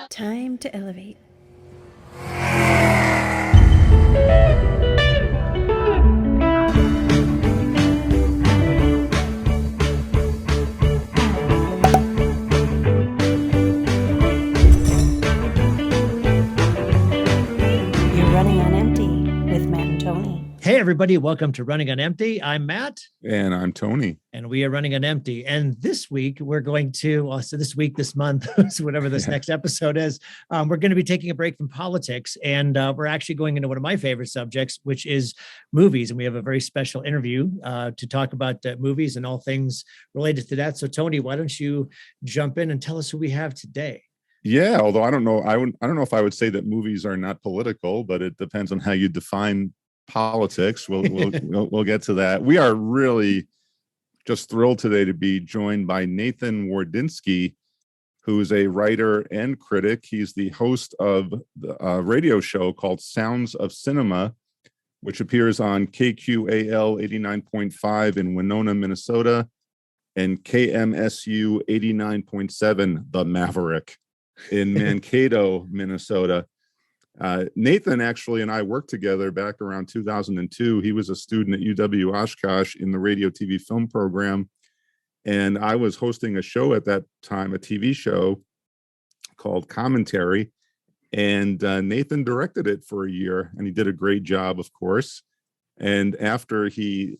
Time to elevate. Hey, everybody. Welcome to Running on Empty. I'm Matt. And I'm Tony. And we are running on empty. And this week, we're going to, this month, so whatever this next episode is, we're going to be taking a break from politics. And we're actually going into one of my favorite subjects, which is movies. And we have a very special interview to talk about movies and all things related to that. So, Tony, why don't you jump in and tell us who we have today? Yeah, although I don't know if I would say that movies are not political, but it depends on how you define politics. We'll get to that. We are really just thrilled today to be joined by Nathan Wardinski, who is a writer and critic. He's the host of a radio show called Sounds of Cinema, which appears on KQAL 89.5 in Winona, Minnesota, and KMSU 89.7, The Maverick, in Mankato, Minnesota. Nathan actually and I worked together back around 2002. He was a student at UW Oshkosh in the radio TV film program, and I was hosting a show at that time, a TV show called Commentary, and Nathan directed it for a year, and he did a great job, of course. And after he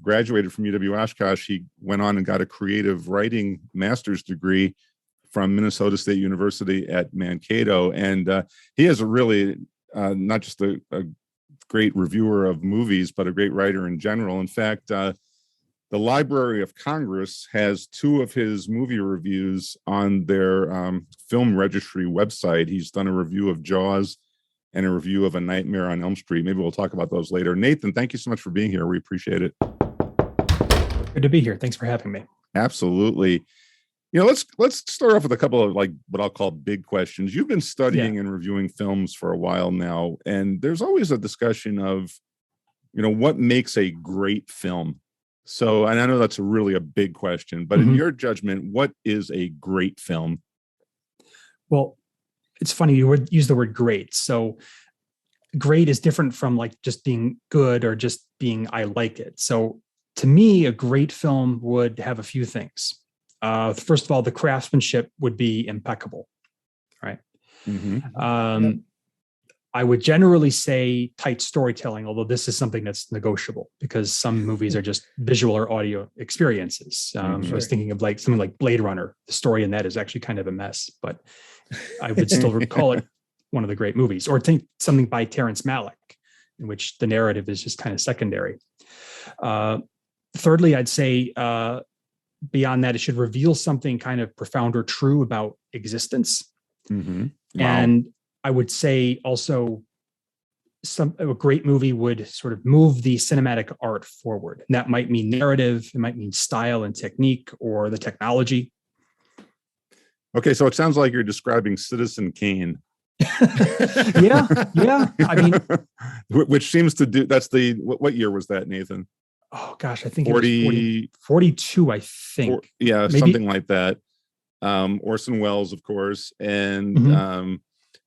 graduated from UW Oshkosh, he went on and got a creative writing master's degree from Minnesota State University at Mankato. And he is a really not just a great reviewer of movies, but a great writer in general. In fact, the Library of Congress has two of his movie reviews on their film registry website. He's done a review of Jaws and a review of A Nightmare on Elm Street. Maybe we'll talk about those later. Nathan, thank you so much for being here. We appreciate it. Good to be here. Thanks for having me. Absolutely. Let's start off with a couple of what I'll call big questions. You've been studying and reviewing films for a while now, and there's always a discussion of, what makes a great film. So, and I know that's really a big question, but in your judgment, what is a great film? Well, it's funny you would use the word great. So great is different from just being good or just being I like it. So to me, a great film would have a few things. First of all, the craftsmanship would be impeccable, right? I would generally say tight storytelling, although this is something that's negotiable because some movies are just visual or audio experiences. I was thinking of something like Blade Runner. The story in that is actually kind of a mess, but I would still call it one of the great movies. Or think something by Terrence Malick, in which the narrative is just kind of secondary. Thirdly, I'd say beyond that, it should reveal something kind of profound or true about existence. Wow. And I would say also a great movie would sort of move the cinematic art forward. And that might mean narrative, it might mean style and technique or the technology. Okay, so it sounds like you're describing Citizen Kane. Yeah. I mean, which seems to do, what year was that, Nathan? Oh gosh, I think 42, I think. Maybe. Something like that. Orson Welles, of course, and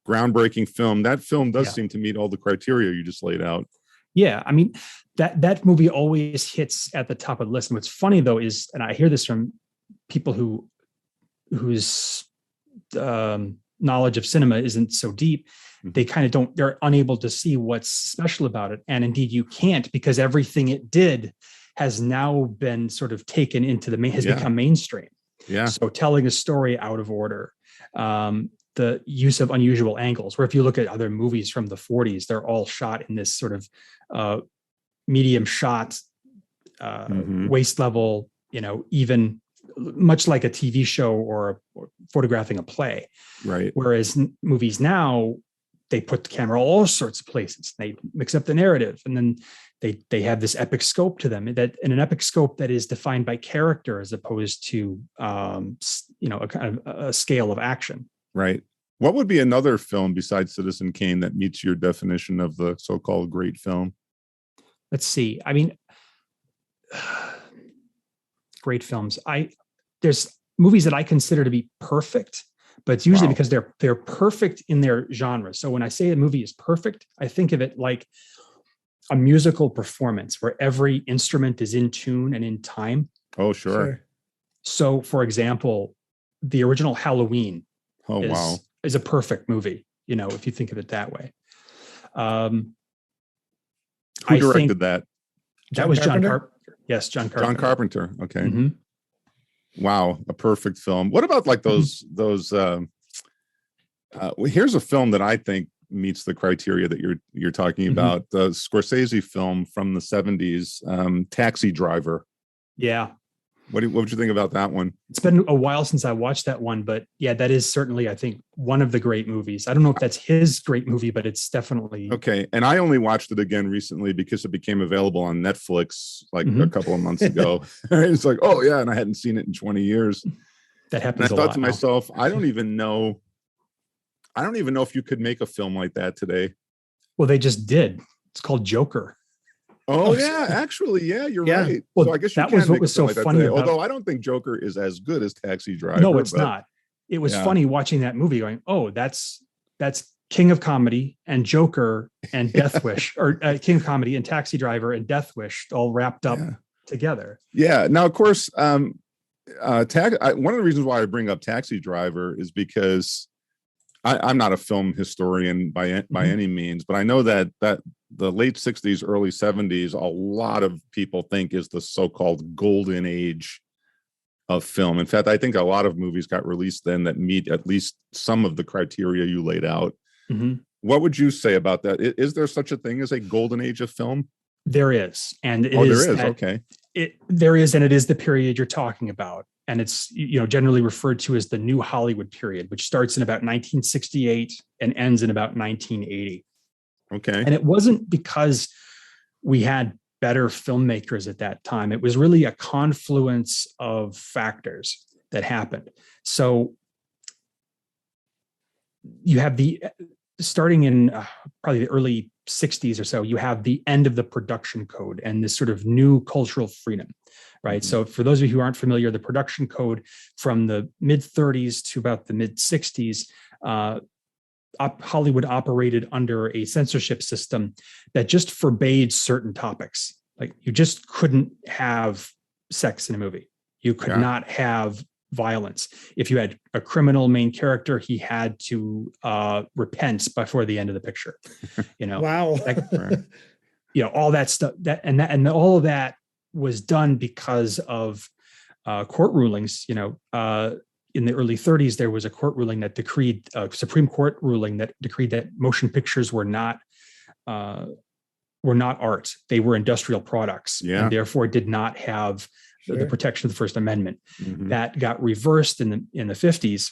groundbreaking film. That film does seem to meet all the criteria you just laid out. Yeah, I mean, that movie always hits at the top of the list. And what's funny though is, and I hear this from people whose knowledge of cinema isn't so deep, they kind of they're unable to see what's special about it. And indeed you can't, because everything it did has now been sort of taken into become mainstream. Yeah. So telling a story out of order, the use of unusual angles, where if you look at other movies from the 40s, they're all shot in this sort of medium shot, waist level, even much like a TV show or photographing a play. Right. Whereas movies now, they put the camera all sorts of places. They mix up the narrative, and then they have this epic scope to them. That in an epic scope that is defined by character as opposed to a kind of a scale of action. Right. What would be another film besides Citizen Kane that meets your definition of the so-called great film? Let's see. I mean, great films. There's movies that I consider to be perfect, but it's usually Wow. because they're perfect in their genre. So when I say a movie is perfect, I think of it like a musical performance where every instrument is in tune and in time. Oh, sure. So, for example, the original Halloween Oh, wow. is a perfect movie, if you think of it that way. Who I directed think that? that was John Carpenter? Carpenter. Yes, John Carpenter. John Carpenter. Okay. Mhm. Wow, a perfect film. What about like those here's a film that I think meets the criteria that you're talking about. The Scorsese film from the 70s, Taxi Driver. Yeah. What would you think about that one? It's been a while since I watched that one, but yeah, that is certainly, I think, one of the great movies. I don't know if that's his great movie, but it's definitely okay. And I only watched it again recently because it became available on Netflix like a couple of months ago. It's like, oh yeah, and I hadn't seen it in 20 years. That happens. And I thought to myself, I don't even know if you could make a film like that today. Well, they just did. It's called Joker. Oh yeah, actually, yeah, you're right. Well, so I guess that was what was so funny about. Although I don't think Joker is as good as Taxi Driver. No, it's not. It was funny watching that movie, going, "Oh, that's King of Comedy and Joker and Death Wish, or King of Comedy and Taxi Driver and Death Wish, all wrapped up together." Yeah. Now, of course, one of the reasons why I bring up Taxi Driver is because I'm not a film historian by any means, but I know that the late 60s, early 70s, a lot of people think is the so-called golden age of film. In fact, I think a lot of movies got released then that meet at least some of the criteria you laid out. What would you say about that? Is there such a thing as a golden age of film? There is. And there is. Okay. There is, and it is the period you're talking about. And it's, generally referred to as the New Hollywood period, which starts in about 1968 and ends in about 1980. Okay. And it wasn't because we had better filmmakers at that time. It was really a confluence of factors that happened. So you have starting in probably the early 60s or so, you have the end of the production code and this sort of new cultural freedom, right? So for those of you who aren't familiar, the production code from the mid 30s to about the mid 60s, Hollywood operated under a censorship system that just forbade certain topics. Like you just couldn't have sex in a movie. You could not have violence. If you had a criminal main character, he had to repent before the end of the picture. Wow. All that stuff. And all of that was done because of court rulings. In the early 30s, there was a court ruling that decreed, a Supreme Court ruling that decreed that motion pictures were not art. They were industrial products, and therefore did not have the protection of the First Amendment. That got reversed in the 50s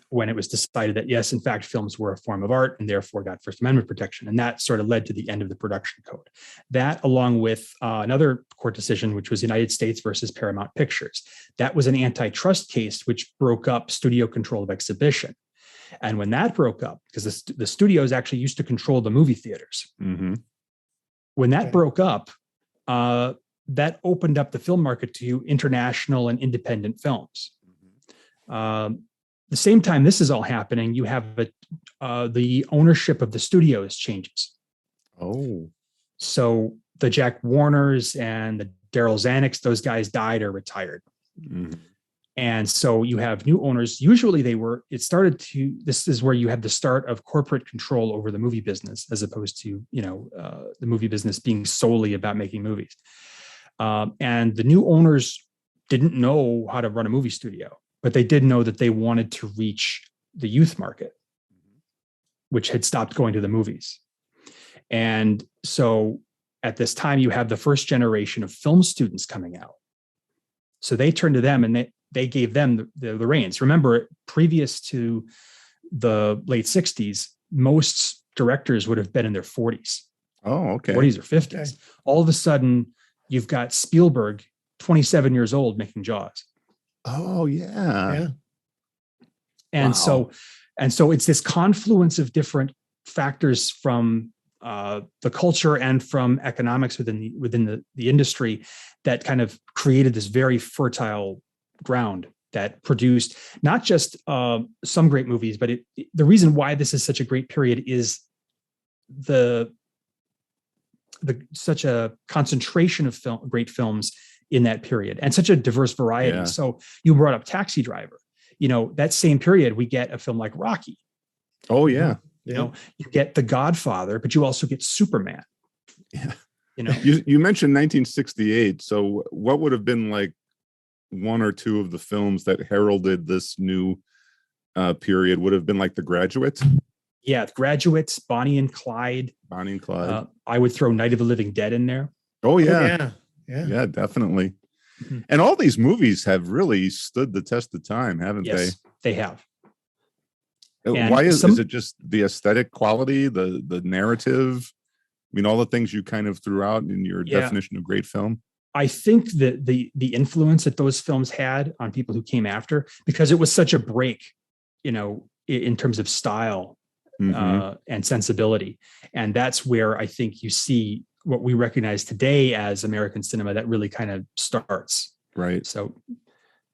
when it was decided that, yes, in fact, films were a form of art and therefore got First Amendment protection. And that sort of led to the end of the production code. That, along with another court decision, which was United States versus Paramount Pictures. That was an antitrust case, which broke up studio control of exhibition. And when that broke up, because the studios actually used to control the movie theaters. When that broke up, that opened up the film market to international and independent films. The same time this is all happening, you have the ownership of the studios changes. Oh. So the Jack Warners and the Daryl Zanucks, those guys died or retired. And so you have new owners. Usually this is where you have the start of corporate control over the movie business, as opposed to, the movie business being solely about making movies. And the new owners didn't know how to run a movie studio, but they did know that they wanted to reach the youth market, which had stopped going to the movies. And so at this time, you have the first generation of film students coming out. So they turned to them and they gave them the reins. Remember, previous to the late 60s, most directors would have been in their 40s. Oh, okay. 40s or 50s. Okay. All of a sudden, you've got Spielberg, 27 years old, making Jaws. Oh, yeah. And so it's this confluence of different factors from the culture and from economics within the industry that kind of created this very fertile ground that produced not just some great movies, but the reason why this is such a great period is the such a concentration of great films in that period, and such a diverse variety. Yeah. So you brought up Taxi Driver. That same period, we get a film like Rocky. Oh yeah. You get The Godfather, but you also get Superman. Yeah. You mentioned 1968. So what would have been like one or two of the films that heralded this new period? Would have been like The Graduate. Yeah, Graduates, Bonnie and Clyde. I would throw Night of the Living Dead in there. Oh yeah. Oh, yeah. Yeah, definitely. Mm-hmm. And all these movies have really stood the test of time, haven't they? Yes, they have. And why is it just the aesthetic quality, the narrative? I mean, all the things you kind of threw out in your definition of great film. I think that the influence that those films had on people who came after, because it was such a break, in terms of style and sensibility. And that's where I think you see what we recognize today as American cinema that really kind of starts. Right. So,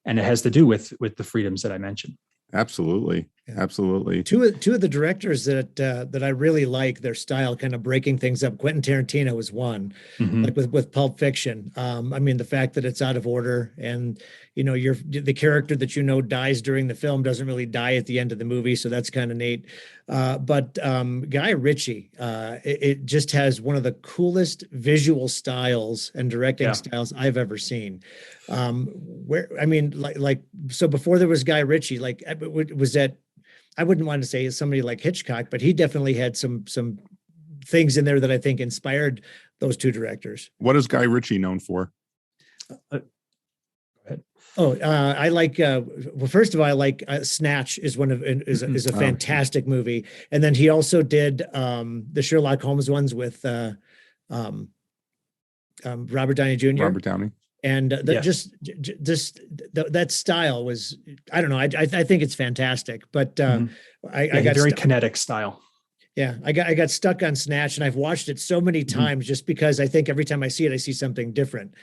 and it has to do with the freedoms that I mentioned. Absolutely. Yeah. Absolutely. Two of the directors that I really like their style, kind of breaking things up. Quentin Tarantino was one, like with Pulp Fiction. I mean, the fact that it's out of order, and the character that dies during the film doesn't really die at the end of the movie, so that's kind of neat. But Guy Ritchie, it just has one of the coolest visual styles and directing styles I've ever seen. So before there was Guy Ritchie, like was that. I wouldn't want to say somebody like Hitchcock, but he definitely had some things in there that I think inspired those two directors. What is Guy Ritchie known for? I like. Well, first of all, I like Snatch is is a fantastic movie, and then he also did the Sherlock Holmes ones with Robert Downey Jr. Robert Downey. And that style was, I don't know. I think it's fantastic, but I got very kinetic style. Yeah. I got stuck on Snatch, and I've watched it so many times just because I think every time I see it, I see something different,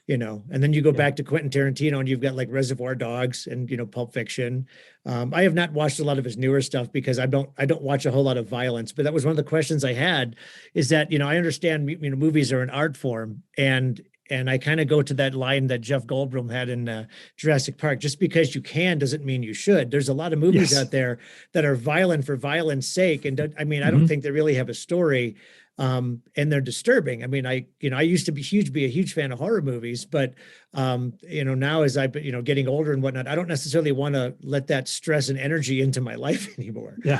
and then you go back to Quentin Tarantino and you've got like Reservoir Dogs and, Pulp Fiction. I have not watched a lot of his newer stuff because I don't watch a whole lot of violence, but that was one of the questions I had, is that, I understand, movies are an art form, and I kind of go to that line that Jeff Goldblum had in Jurassic Park. Just because you can doesn't mean you should. There's a lot of movies out there that are violent for violence sake. And I don't think they really have a story, and they're disturbing. I mean, I used to be a huge fan of horror movies, but now as I've been, getting older and whatnot, I don't necessarily want to let that stress and energy into my life anymore. Yeah.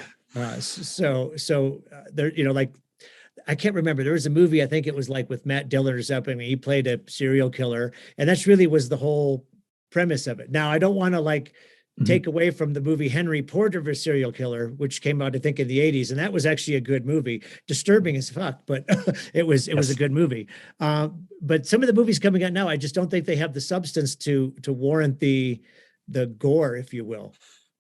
So there, like, I can't remember. There was a movie, I think it was like with Matt Dillon or something. He played a serial killer, and that's really was the whole premise of it. Now, I don't want to take away from the movie Henry Portrait of a Serial Killer, which came out, I think, in the 80s. And that was actually a good movie, disturbing as fuck, but it was a good movie. But some of the movies coming out now, I just don't think they have the substance to warrant the gore, if you will.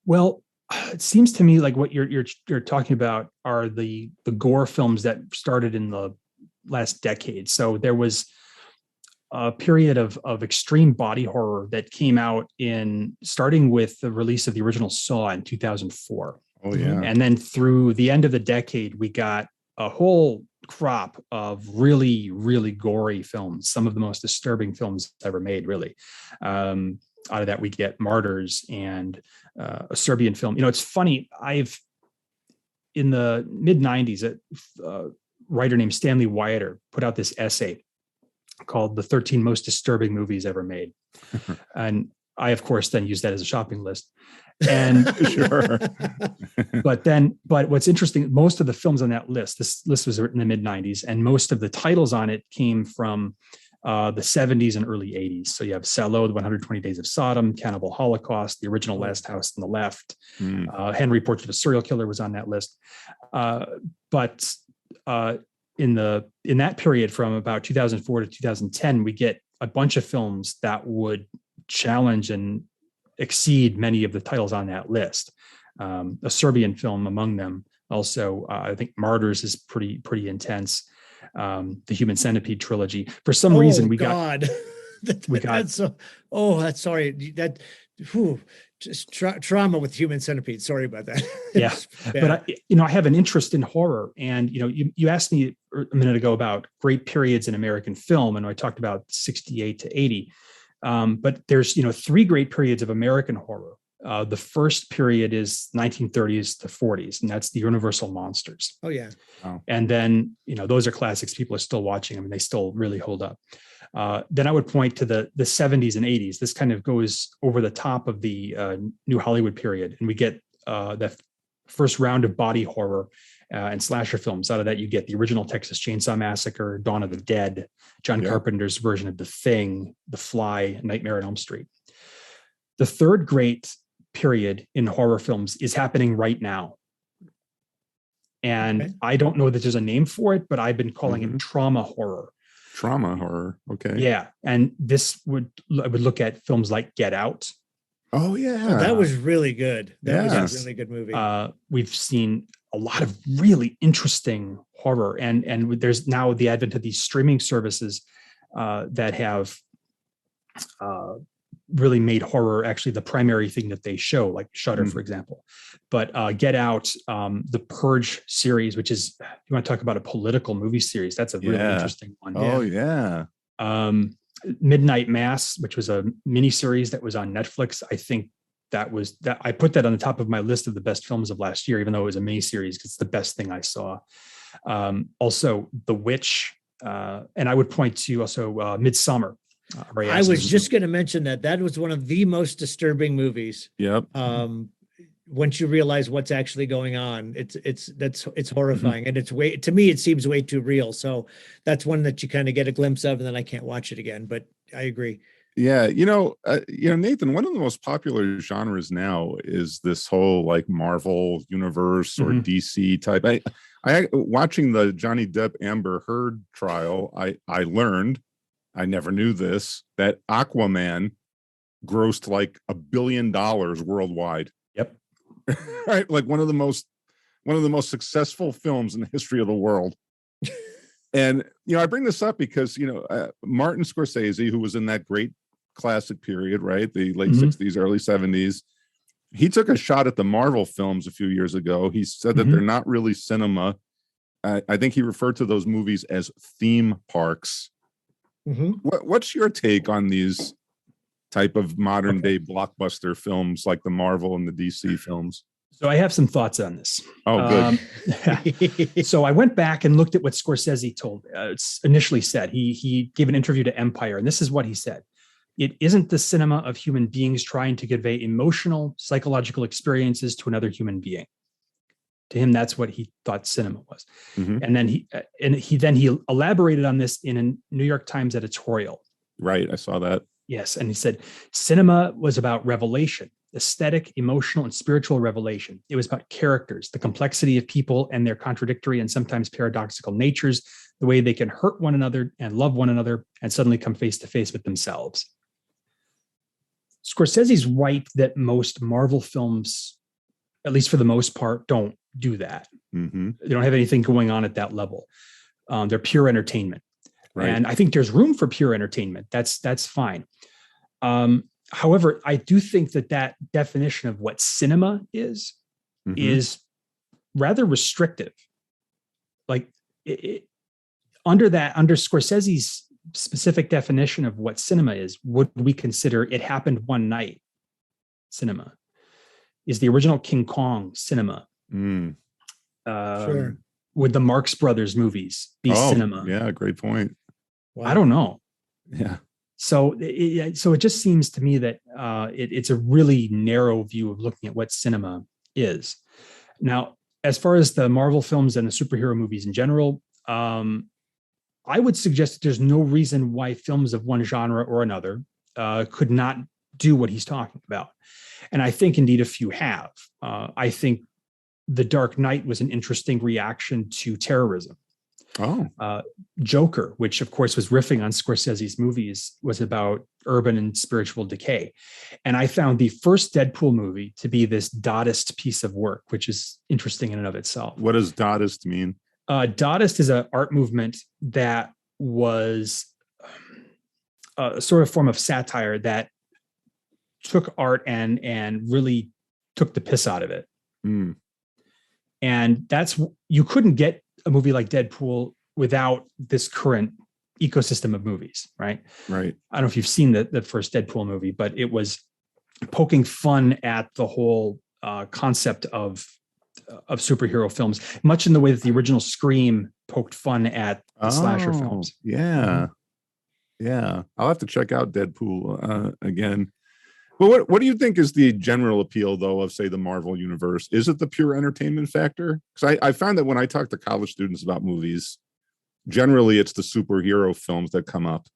Well, it seems to me like what you're talking about are the gore films that started in the last decade. So there was a period of extreme body horror that came out starting with the release of the original Saw in 2004. Oh yeah. And then through the end of the decade, we got a whole crop of really, really gory films, some of the most disturbing films ever made, really. Out of that, we get Martyrs and a Serbian film. It's funny. In the mid 90s, a writer named Stanley Wyatter put out this essay called "The 13 Most Disturbing Movies Ever Made," and I, of course, then used that as a shopping list. And sure. But what's interesting, most of the films on that list, this list was written in the mid 90s, and most of the titles on it came from the 70s and early 80s. So you have Salò, the 120 Days of Sodom, Cannibal Holocaust, The Original Last House on the Left, Henry Portrait of a Serial Killer was on that list. But in that period from about 2004 to 2010, we get a bunch of films that would challenge and exceed many of the titles on that list. A Serbian film among them. Also, I think Martyrs is pretty intense. The Human Centipede trilogy. For some reason, we got. That's so. Oh, that's sorry. That just trauma with Human Centipede. Sorry about that. Yeah, but I have an interest in horror, and you asked me a minute ago about great periods in American film, and I talked about 68 to 80. But there's three great periods of American horror. The first period is 1930s to 40s, and that's the Universal monsters. Oh yeah. Wow. And then those are classics. People are still watching them, and they still really hold up. Then I would point to the 70s and 80s. This kind of goes over the top of the New Hollywood period, and we get the first round of body horror and slasher films. Out of that, you get the original Texas Chainsaw Massacre, Dawn of the Dead, John Carpenter's version of The Thing, The Fly, Nightmare on Elm Street. The third great period in horror films is happening right now. And I don't know that there's a name for it, but I've been calling it trauma horror. Trauma horror. Okay. Yeah. And I would look at films like Get Out. Oh yeah. Oh, that was really good. That was a really good movie. We've seen a lot of really interesting horror, and there's now the advent of these streaming services that have really made horror actually the primary thing that they show, like Shudder, for example. But Get Out, the Purge series, which is, you want to talk about a political movie series, that's a really interesting one. Oh yeah. Midnight Mass, which was a miniseries that was on Netflix. I think that I put that on the top of my list of the best films of last year, even though it was a miniseries, because it's the best thing I saw. Also The Witch, and I would point to also Midsommar. I was just going to mention that was one of the most disturbing movies. Yep. Once you realize what's actually going on, it's horrifying, and to me it seems way too real. So that's one that you kind of get a glimpse of, and then I can't watch it again. But I agree. Yeah, Nathan, one of the most popular genres now is this whole like Marvel universe or DC type. I watching the Johnny Depp Amber Heard trial, I learned, I never knew this, that Aquaman grossed like $1 billion worldwide. Yep. Right, like one of the most successful films in the history of the world. And I bring this up because Martin Scorsese, who was in that great classic period, right, the late 60s, early 70s, he took a shot at the Marvel films a few years ago. He said that they're not really cinema. I think he referred to those movies as theme parks. What's your take on these type of modern day blockbuster films like the Marvel and the DC films? So I have some thoughts on this. Oh, good. So I went back and looked at what Scorsese initially said. He gave an interview to Empire, and this is what he said. It isn't the cinema of human beings trying to convey emotional, psychological experiences to another human being. To him, that's what he thought cinema was. And then he elaborated on this in a New York Times editorial. Right, I saw that. Yes, and he said cinema was about revelation, aesthetic, emotional, and spiritual revelation. It was about characters, the complexity of people and their contradictory and sometimes paradoxical natures, the way they can hurt one another and love one another and suddenly come face to face with themselves. Scorsese's right that most Marvel films, at least for the most part, don't do that. They don't have anything going on at that level. They're pure entertainment. Right. And I think there's room for pure entertainment. That's fine. However, I do think that definition of what cinema is rather restrictive. Like under Scorsese's specific definition of what cinema is, would we consider It Happened One Night cinema? Is the original King Kong cinema? Sure. Would the Marx Brothers movies be cinema? Yeah, great point. Wow. I don't know. Yeah. So it just seems to me that it's a really narrow view of looking at what cinema is. Now, as far as the Marvel films and the superhero movies in general, I would suggest that there's no reason why films of one genre or another could not do what he's talking about. And I think indeed a few have. I think The Dark Knight was an interesting reaction to terrorism. Joker, which of course was riffing on Scorsese's movies, was about urban and spiritual decay. And I found the first Deadpool movie to be this Dadaist piece of work, which is interesting in and of itself. What does Dadaist mean? Dadaist is an art movement that was a sort of form of satire that took art and really took the piss out of it. Mm. And you couldn't get a movie like Deadpool without this current ecosystem of movies, right? Right. I don't know if you've seen the first Deadpool movie, but it was poking fun at the whole concept of superhero films, much in the way that the original Scream poked fun at the slasher films. Yeah. Yeah. I'll have to check out Deadpool again. Well, what do you think is the general appeal, though, of, say, the Marvel universe? Is it the pure entertainment factor? Because I found that when I talk to college students about movies, generally it's the superhero films that come up.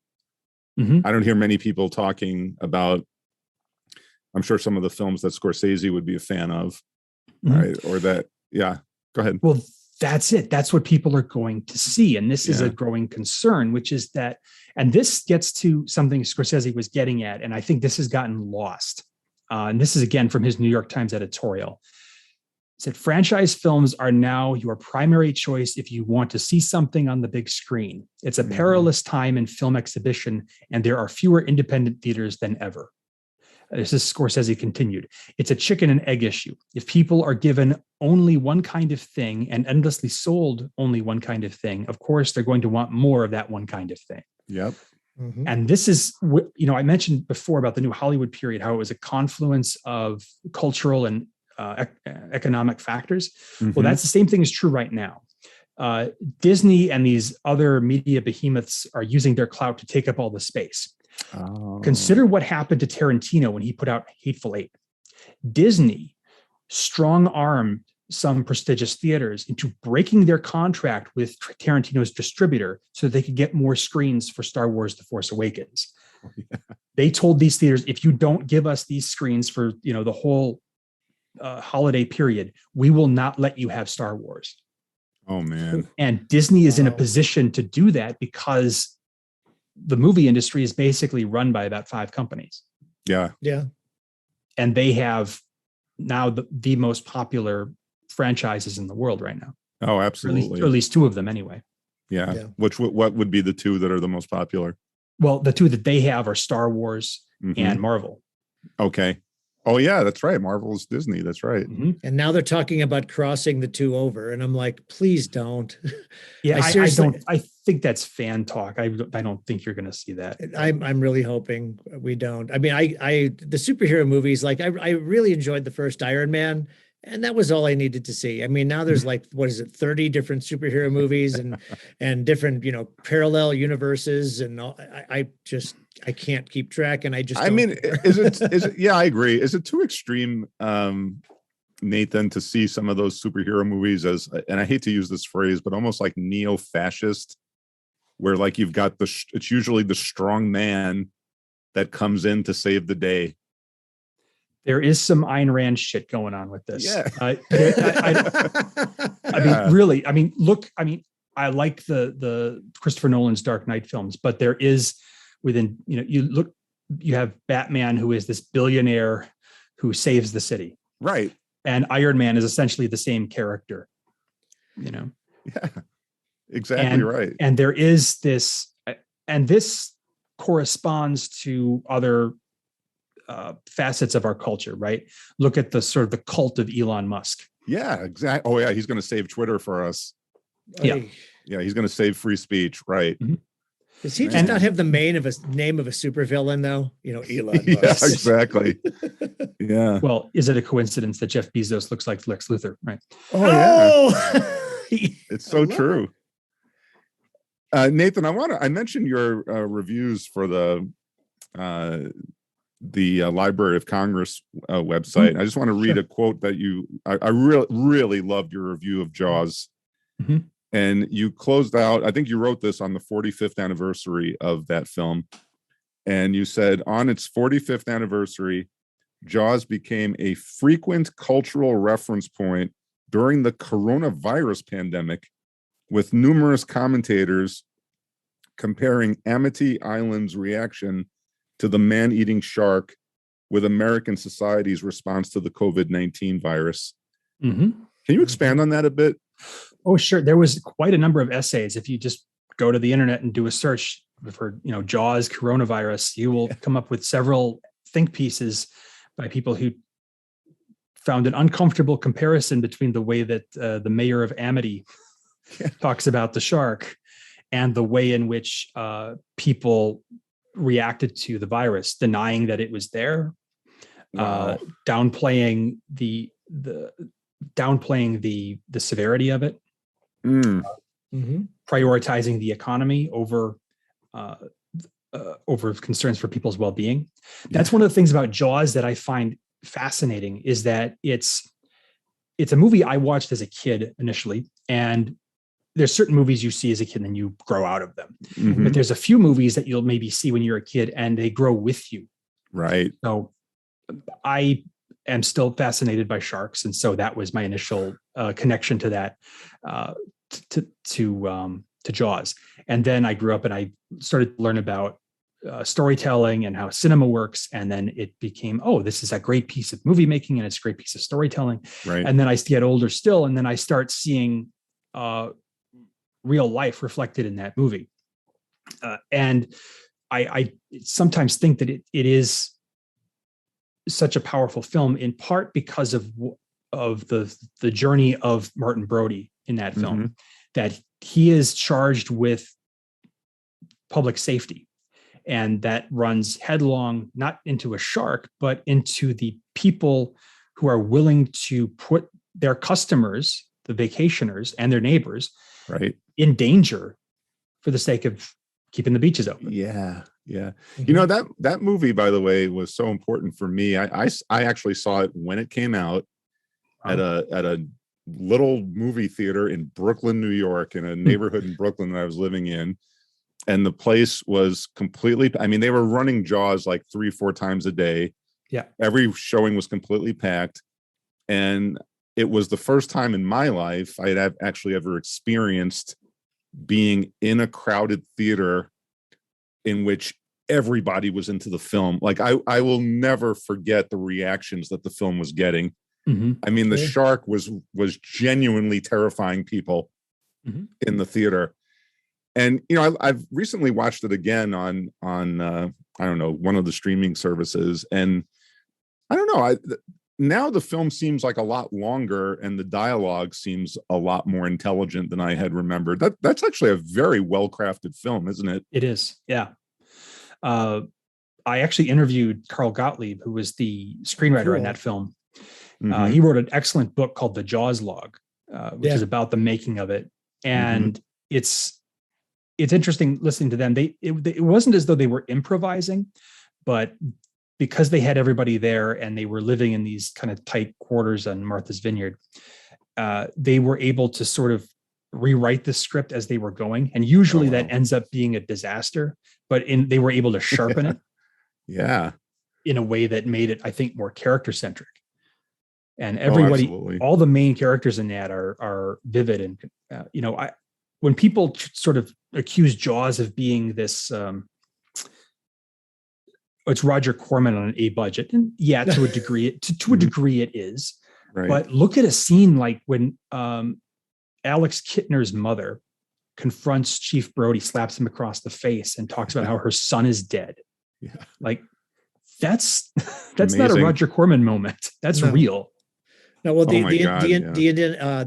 Mm-hmm. I don't hear many people talking about, I'm sure, some of the films that Scorsese would be a fan of, Mm-hmm. right? Or that, yeah, go ahead. Well, that's it. That's what people are going to see. And this is a growing concern, which is that, and this gets to something Scorsese was getting at, and I think this has gotten lost. And this is, again, from his New York Times editorial. It said, franchise films are now your primary choice if you want to see something on the big screen. It's a perilous time in film exhibition, and there are fewer independent theaters than ever. This is Scorsese continued. It's a chicken and egg issue. If people are given only one kind of thing and endlessly sold only one kind of thing, of course, they're going to want more of that one kind of thing. Yep. Mm-hmm. And this is, I mentioned before about the New Hollywood period, how it was a confluence of cultural and economic factors. Mm-hmm. Well, that's the same thing is true right now. Disney and these other media behemoths are using their clout to take up all the space. Oh. Consider what happened to Tarantino when he put out Hateful Eight. Disney strong-armed some prestigious theaters into breaking their contract with Tarantino's distributor so they could get more screens for Star Wars: The Force Awakens. Oh, yeah. They told these theaters, if you don't give us these screens for the whole holiday period, we will not let you have Star Wars. Oh, man. And Disney is in a position to do that because the movie industry is basically run by about 5 companies. Yeah. Yeah. And they have now the most popular franchises in the world right now. Oh, absolutely. Or at least 2 of them anyway. Yeah. What would be the 2 that are the most popular? Well, the 2 that they have are Star Wars and Marvel. Okay. Oh, yeah, that's right. Marvel's Disney. That's right. Mm-hmm. And now they're talking about crossing the 2 over. And I'm like, please don't. Yeah, I think that's fan talk. I don't think you're going to see that. I'm really hoping we don't. I mean, the superhero movies, like I really enjoyed the first Iron Man, and that was all I needed to see. I mean, now there's like, 30 different superhero movies and different, parallel universes. And all, I can't keep track. And is it, yeah, I agree. Is it too extreme, Nathan, to see some of those superhero movies as, and I hate to use this phrase, but almost like neo-fascist, where like you've got it's usually the strong man that comes in to save the day. There is some Ayn Rand shit going on with this. Yeah. I mean, really, look, I like the Christopher Nolan's Dark Knight films, but there is within, you have Batman, who is this billionaire who saves the city. Right. And Iron Man is essentially the same character, Yeah, exactly right. And there is this, and this corresponds to other facets of our culture, right? Look at the sort of the cult of Elon Musk. Yeah, exactly. Oh yeah, he's going to save Twitter for us. Yeah, he's going to save free speech, right? Mm-hmm. Does he just not have the name of a supervillain though? Elon Musk. Yeah, exactly. Yeah. Well, is it a coincidence that Jeff Bezos looks like Lex Luthor? Right. Oh yeah. It's so true. Nathan, I mentioned your reviews for the Library of Congress website. Mm-hmm. I just want to read a quote that I really loved your review of Jaws. Mm-hmm. And you closed out, I think you wrote this on the 45th anniversary of that film. And you said, on its 45th anniversary, Jaws became a frequent cultural reference point during the coronavirus pandemic, with numerous commentators comparing Amity Island's reaction to the man-eating shark with American society's response to the COVID-19 virus. Mm-hmm. Can you expand on that a bit? Oh, sure. There was quite a number of essays. If you just go to the internet and do a search for, Jaws coronavirus, you will come up with several think pieces by people who found an uncomfortable comparison between the way that the mayor of Amity talks about the shark and the way in which people reacted to the virus, denying that it was there, downplaying the severity of it, prioritizing the economy over concerns for people's well-being. That's one of the things about Jaws that I find fascinating, is that it's a movie I watched as a kid initially, and there's certain movies you see as a kid and you grow out of them. But there's a few movies that you'll maybe see when you're a kid and they grow with you. Right. So I am still fascinated by sharks. And so that was my initial connection to that, to Jaws. And then I grew up and I started to learn about storytelling and how cinema works. And then it became, oh, this is a great piece of movie making and it's a great piece of storytelling. Right. And then I get older still. And then I start seeing real life reflected in that movie. And I sometimes think that it is such a powerful film, in part because of the journey of Martin Brody in that film, that he is charged with public safety. And that runs headlong, not into a shark, but into the people who are willing to put their customers, the vacationers and their neighbors, in danger for the sake of keeping the beaches open. Yeah. You know, that movie, by the way, was so important for me. I actually saw it when it came out at a little movie theater in Brooklyn, New York, in a neighborhood in Brooklyn that I was living in. And the place was completely, I mean, they were running Jaws like 3-4 times a day. Yeah. Every showing was completely packed. And it was the first time in my life I had actually ever experienced being in a crowded theater in which everybody was into the film. Like I will never forget the reactions that the film was getting. I mean, the shark was genuinely terrifying people in the theater. And, you know, I've recently watched it again on I don't know, one of the streaming services. And I don't know, now the film seems like a lot longer and the dialogue seems a lot more intelligent than I had remembered. That's actually a very well-crafted film, isn't it? It is. Yeah. I actually interviewed Carl Gottlieb, who was the screenwriter in that film. He wrote an excellent book called The Jaws Log, which is about the making of it. And it's interesting listening to them. It wasn't as though they were improvising, but because they had everybody there and they were living in these kind of tight quarters on Martha's Vineyard, they were able to sort of rewrite the script as they were going. And usually that ends up being a disaster, but they were able to sharpen it. In a way that made it, I think, more character centric. And everybody, all the main characters in that are vivid. And, you know, when people sort of accuse Jaws of being this, it's Roger Corman on an A budget, and to a degree, to a degree it is. Right. But look at a scene like when Alex Kittner's mother confronts Chief Brody, slaps him across the face, and talks about how her son is dead. Yeah, like that's not a Roger Corman moment. That's real. No, well, the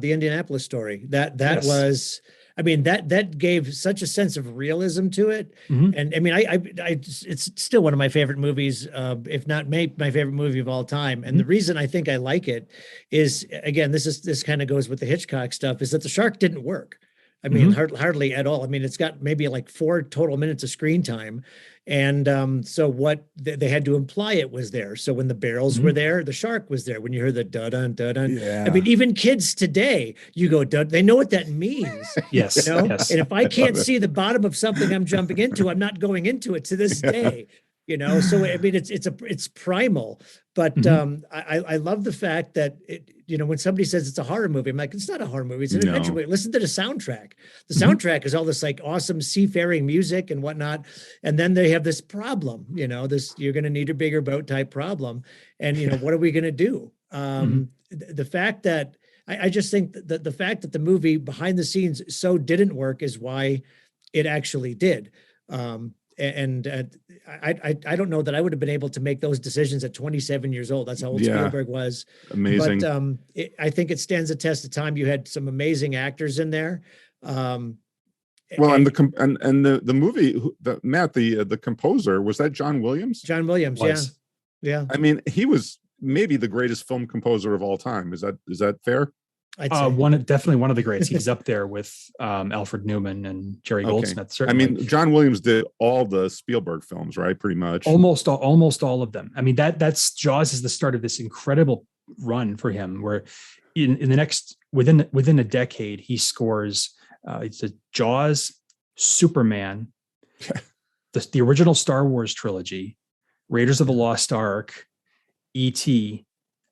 Indianapolis story that was. I mean, that gave such a sense of realism to it. And I mean, it's still one of my favorite movies, if not my favorite movie of all time. And the reason I think I like it is, again, this kind of goes with the Hitchcock stuff, is that the shark didn't work. I mean, hardly at all. I mean, it's got maybe like 4 total minutes of screen time. And so what they had to imply it was there. So when the barrels were there, the shark was there. When you heard the dun dun dun, I mean, even kids today, you go dun, they know what that means. Yes, you know? yes. And if I can't see the bottom of something I'm jumping into, I'm not going into it to this day. You know, so I mean, it's primal. But I love the fact that you know, when somebody says it's a horror movie, I'm like, it's not a horror movie, it's an adventure movie. Listen to the soundtrack. The soundtrack is all this like awesome seafaring music and whatnot. And then they have this problem, you know, this you're gonna need a bigger boat type problem. And you know, what are we gonna do? The fact that I just think that the fact that the movie behind the scenes so didn't work is why it actually did. and I don't know that I would have been able to make those decisions at 27 years old. That's how old Spielberg was. Amazing. But I think it stands the test of time. You had some amazing actors in there. Well, and the movie, Matt, the composer, was that John Williams? John Williams, yeah. I mean, he was maybe the greatest film composer of all time. Is that fair? I'd say. Definitely one of the greats. He's up there with Alfred Newman and Jerry Goldsmith. Certainly. I mean, John Williams did all the Spielberg films, right? Pretty much. Almost all of them. I mean, that's Jaws is the start of this incredible run for him, where in the next within a decade he scores. It's a Jaws, Superman, the original Star Wars trilogy, Raiders of the Lost Ark, E.T.,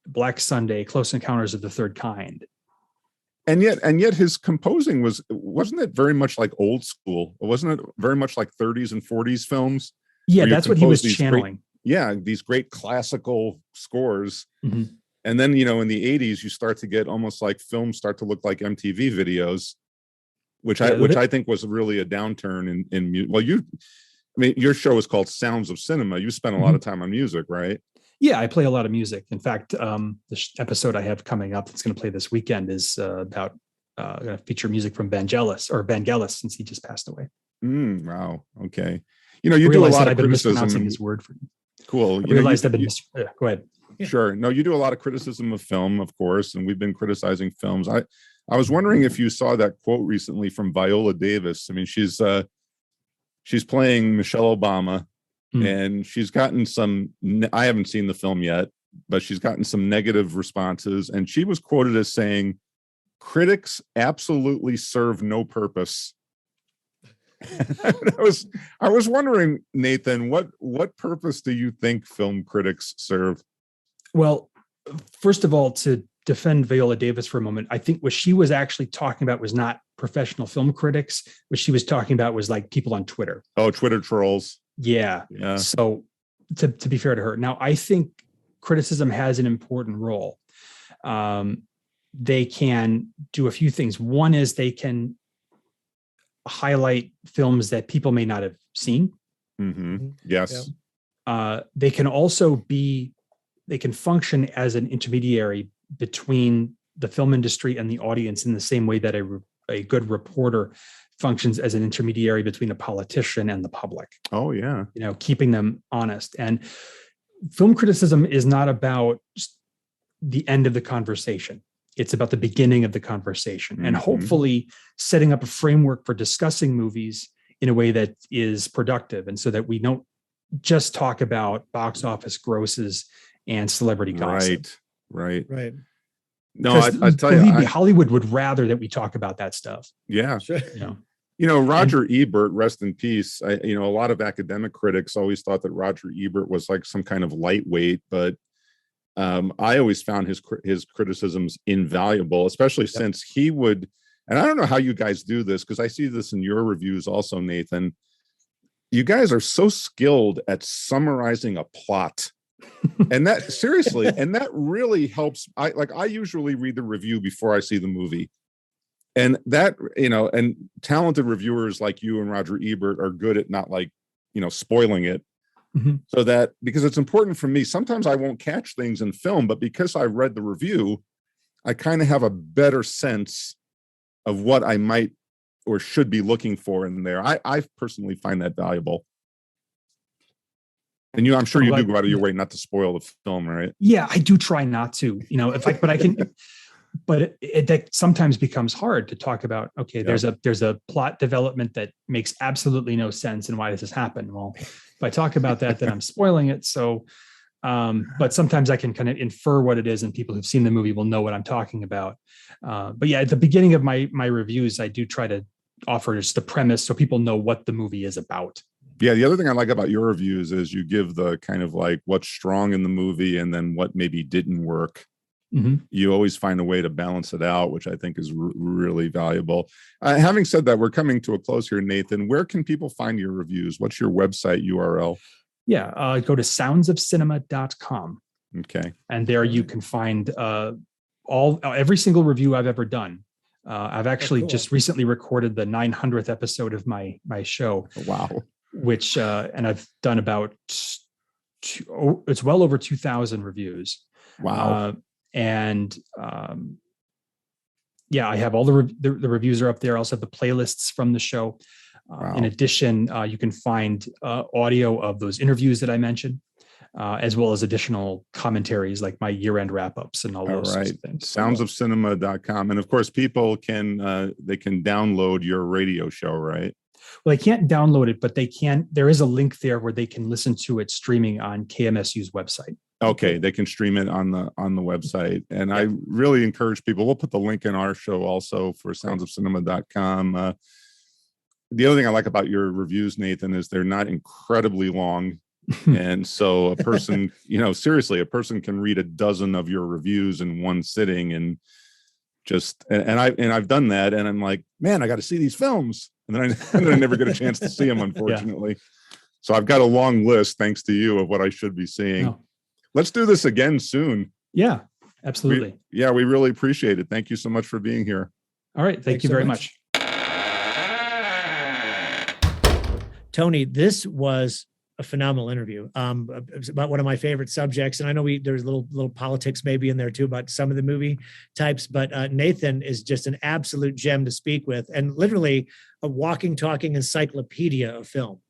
Black Sunday, Close Encounters of the Third Kind. And yet his composing wasn't it very much like old school? Wasn't it very much like 30s and 40s films? Yeah, that's what he was channeling. These great classical scores. Mm-hmm. And then, in the 80s, you start to get almost like films start to look like MTV videos, which I think was really a downturn in music. Well, your show is called Sounds of Cinema. You spent a lot of time on music, right? Yeah, I play a lot of music. In fact, the episode I have coming up that's going to play this weekend is about going to feature music from Vangelis, since he just passed away. Wow. Okay. You do a lot of criticism. Mispronouncing his word for cool. I realized I've been go ahead. Sure. No, you do a lot of criticism of film, of course, and we've been criticizing films. I was wondering if you saw that quote recently from Viola Davis. I mean, she's playing Michelle Obama, and she's gotten I haven't seen the film yet, but she's gotten some negative responses. And she was quoted as saying, "Critics absolutely serve no purpose." I was wondering, Nathan, what purpose do you think film critics serve? Well, first of all, to defend Viola Davis for a moment, I think what she was actually talking about was not professional film critics. What she was talking about was like people on Twitter. Oh, Twitter trolls. Yeah. So to be fair to her, now I think criticism has an important role. They can do a few things. One is they can highlight films that people may not have seen. Mm-hmm. Yes. Yeah. They can also they can function as an intermediary between the film industry and the audience in the same way that a good reporter functions as an intermediary between a politician and the public. Oh, yeah. Keeping them honest. And film criticism is not about the end of the conversation. It's about the beginning of the conversation, and hopefully setting up a framework for discussing movies in a way that is productive. And so that we don't just talk about box office grosses and celebrity gossip. Right. No, I tell you, Hollywood would rather that we talk about that stuff. Yeah. Sure. Roger Ebert, rest in peace. A lot of academic critics always thought that Roger Ebert was like some kind of lightweight, but I always found his criticisms invaluable, especially since he would, and I don't know how you guys do this, because I see this in your reviews also, Nathan. You guys are so skilled at summarizing a plot. And that seriously, and that really helps. I usually read the review before I see the movie. And that, and talented reviewers like you and Roger Ebert are good at not spoiling it. Mm-hmm. So that, because it's important for me, sometimes I won't catch things in film, but because I read the review, I kind of have a better sense of what I might or should be looking for in there. I personally find that valuable. And I'm sure you do go out of your way not to spoil the film, right? Yeah, I do try not to, but I can, but that sometimes becomes hard to talk about. Okay, there's a plot development that makes absolutely no sense, and why does this happen? Well, if I talk about that, then I'm spoiling it. So, but sometimes I can kind of infer what it is, and people who've seen the movie will know what I'm talking about. But yeah, at the beginning of my reviews, I do try to offer just the premise so people know what the movie is about. Yeah, the other thing I like about your reviews is you give the kind of like what's strong in the movie and then what maybe didn't work. Mm-hmm. You always find a way to balance it out, which I think is really valuable. Having said that, we're coming to a close here, Nathan. Where can people find your reviews? What's your website URL? Yeah, go to soundsofcinema.com. Okay. And there you can find every single review I've ever done. I've actually just recently recorded the 900th episode of my show. Wow. which and I've done about it's well over 2,000 reviews. Wow. Yeah, I have all the reviews are up there. I also have the playlists from the show. Wow. In addition, you can find audio of those interviews that I mentioned, as well as additional commentaries like my year-end wrap-ups and all those sorts of things. Soundsofcinema.com. And of course, people can they can download your radio show, right? Well, they can't download it, but they can. There is a link there where they can listen to it streaming on KMSU's website. Okay, they can stream it on the website. And I really encourage people. We'll put the link in our show also for soundsofcinema.com. The other thing I like about your reviews, Nathan, is they're not incredibly long. And so a person, seriously, a person can read a dozen of your reviews in one sitting and I've done that. And I'm like, man, I got to see these films. And then I never get a chance to see them, unfortunately. So I've got a long list, thanks to you, of what I should be seeing. Oh. Let's do this again soon. Yeah, absolutely. We really appreciate it. Thank you so much for being here. All right. Thank you very much. Tony, this was a phenomenal interview. It's about one of my favorite subjects. And I know there's little politics maybe in there too about some of the movie types, but Nathan is just an absolute gem to speak with, and literally a walking, talking encyclopedia of film.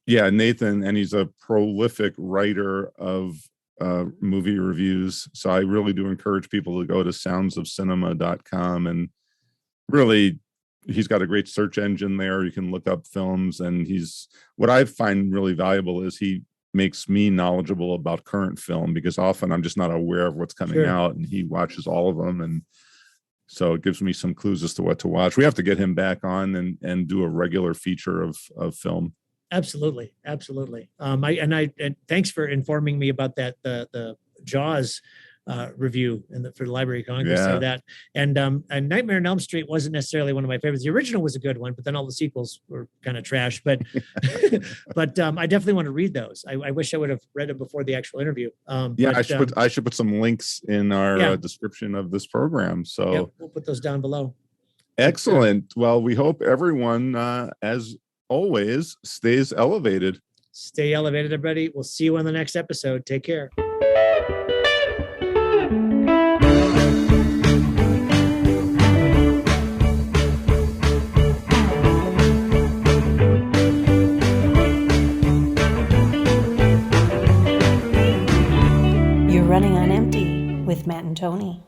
Yeah, Nathan, and he's a prolific writer of movie reviews. So I really do encourage people to go to soundsofcinema.com, and really, he's got a great search engine there. You can look up films, and what I find really valuable is he makes me knowledgeable about current film, because often I'm just not aware of what's coming out, and he watches all of them. And so it gives me some clues as to what to watch. We have to get him back on and do a regular feature of film. Absolutely. Absolutely. And thanks for informing me about that, the Jaws review for the Library of Congress. So that and Nightmare on Elm Street wasn't necessarily one of my favorites. The original was a good one, but then all the sequels were kind of trash. But but I definitely want to read those. I wish I would have read them before the actual interview. I should put some links in our description of this program. So we'll put those down below. Excellent. Well, we hope everyone, as always, stays elevated. Stay elevated, everybody. We'll see you on the next episode. Take care. You're running on empty with Matt and Tony.